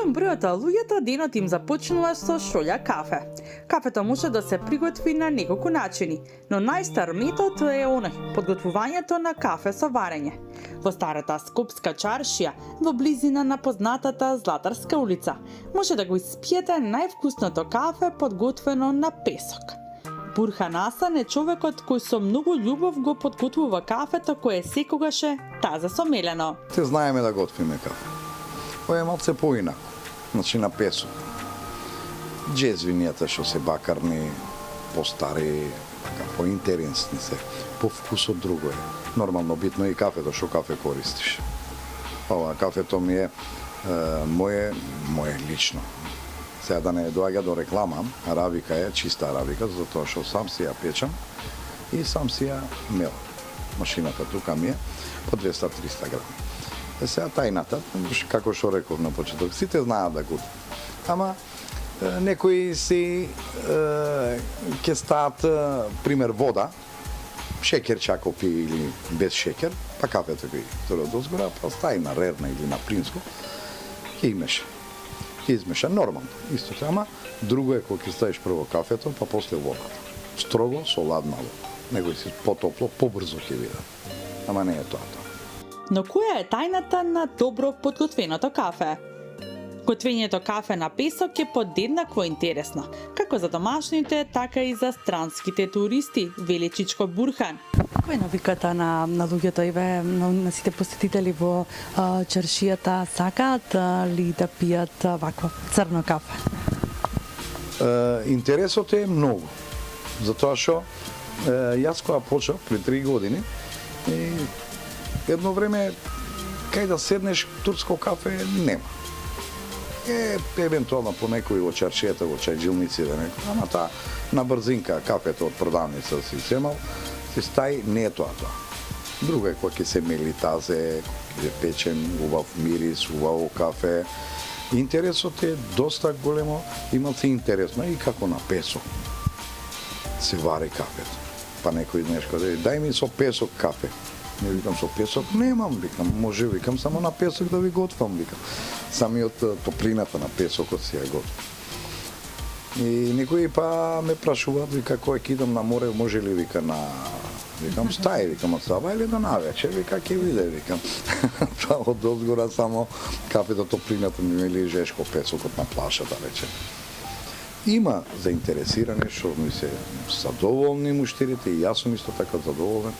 Голем бројот луѓето денот им започнува со шолја кафе. Кафето може да се приготви на неколку начини, но најстар метод е оној подготвувањето на кафе со варење. Во старата Скопска чаршија, во близина на познатата Златарска улица, може да го испиете највкусното кафе подготвено на песок. Бурхан Асан е човекот кој со многу љубов го подготвува кафето кое секогаш е таза со мелено. Те знаеме да готвиме кафе. Ова е малце поинако, значи на песок. Джезвињата што се бакарни, постари, така, поинтересни се, по вкусот друго е. Нормално битно е и кафето, што кафе користиш. Ова кафето ми е мое лично. Сега да не доаѓа до реклама, арабика е, чиста арабика, затоа што сам си ја печам и сам си ја мелам. Машината тука ми е по 200-300 грами. Сега тајната, како што реков на почеток, сите знаат да готват. Ама некои си ќе стаат, пример, вода, шекер чакопи или без шекер, па кафето ги тура дозгора, па стаи на рерна или на плинско, ќе имеше. Ќе измеша нормално, исто така, ама друго е кога ќе ставиш прво кафето, па после водата. Строго со ладна вода. Него си потопло, побрзо ќе биде. Ама не е тоа. Но која е тајната на добро подготвеното кафе? Готвењето кафе на песок е подеднакво интересно, како за домашните, така и за странските туристи, вели Чичко Бурхан. Кој е навиката на луѓето и на сите посетители во чаршијата, сакаат ли да пијат вакво црно кафе? Интересот е многу, затоа што јас кога почнав пред 3 години, едно време кај да седнеш турско кафе нема. Евентуално по некои во чаршијата, во чајджилници, ама таа на брзинка кафето од продавница си земал, си стаи, не е тоа. Друго е кога ќе се мели тазе, ќе печен, убав мирис, убаво кафе. Интересот е доста големо, има се интересно и како на песок се вари кафето. Па некој нешко дај ми со песок кафе. Не викам со песок, немам, викам, може, викам, само на песок да ви готвам, викам. Самиот топлината на песокот си ја готвам. И некои па ме прашуваат, вика, кој ќе идам на море, може ли, вика, викам, стај, викам, од саба или до навечер, вика, ќе виде, викам. Тоа од одгора само кафето, топлината ми мели жешко песокот на плашата, рече. Има заинтересирани, што ми се задоволни муштирите, и јас сум исто така задоволен.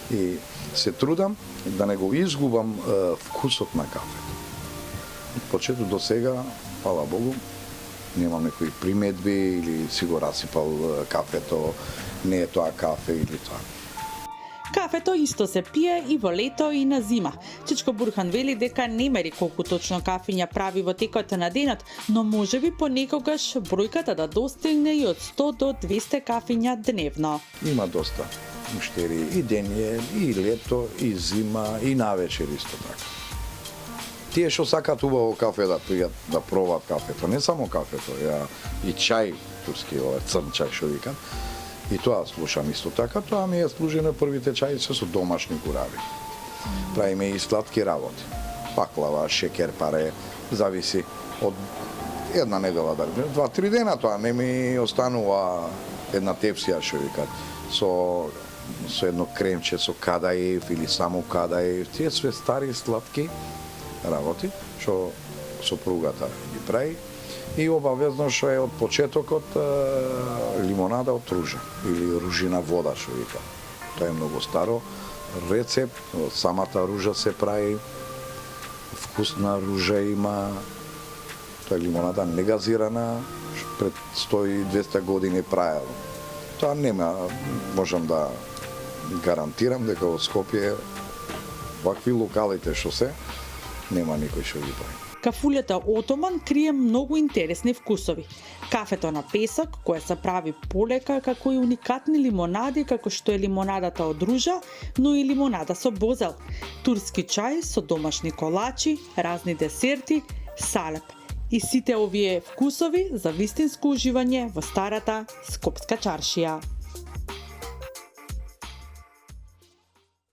И се трудам да не го изгубам вкусот на кафето. Од почеток до сега, фала Богу, немам некои приметби или си го расипал кафето, не е тоа кафе или тоа. Кафето исто се пие и во лето и на зима. Чичко Бурхан вели дека не мери колку точно кафиња прави во текот на денот, но можеби понекогаш бројката да достигне и од 100 до 200 кафиња дневно. Има доста муштери и дење, и лето, и зима, и навечер исто така. Тие што сакаат убаво кафе да пијат, да пробаат кафето, не само кафето, и чај, турски, црн чај што викам, и тоа слушам исто така, тоа ми е служи на првите чаи со домашни курави. Правиме и сладки работи. Паклава, шекер, паре, зависи од една недела, 2-3 дена тоа не ми останува една тепсија што викат, со едно кремче со кадаев или само кадаев, тие све стари сладки работи што сопругата ги прави и обавезно што е од почетокот лимонада од ружа или ружина вода што вика. Тоа е многу старо рецепт, од самата ружа се прави, вкусна ружа има, тоа е лимонада негазирана, пред 100-200 години правило. Тоа нема, можам да гарантирам дека во Скопје вакви локалите што се, нема никој што ги прави. Кафулјата Отоман крие многу интересни вкусови. Кафето на песок, кое се прави полека, како и уникатни лимонади, како што е лимонадата од ружа, но и лимонада со бозел, турски чај со домашни колачи, разни десерти, салеп. И сите овие вкусови за вистинско уживање во старата Скопска чаршија.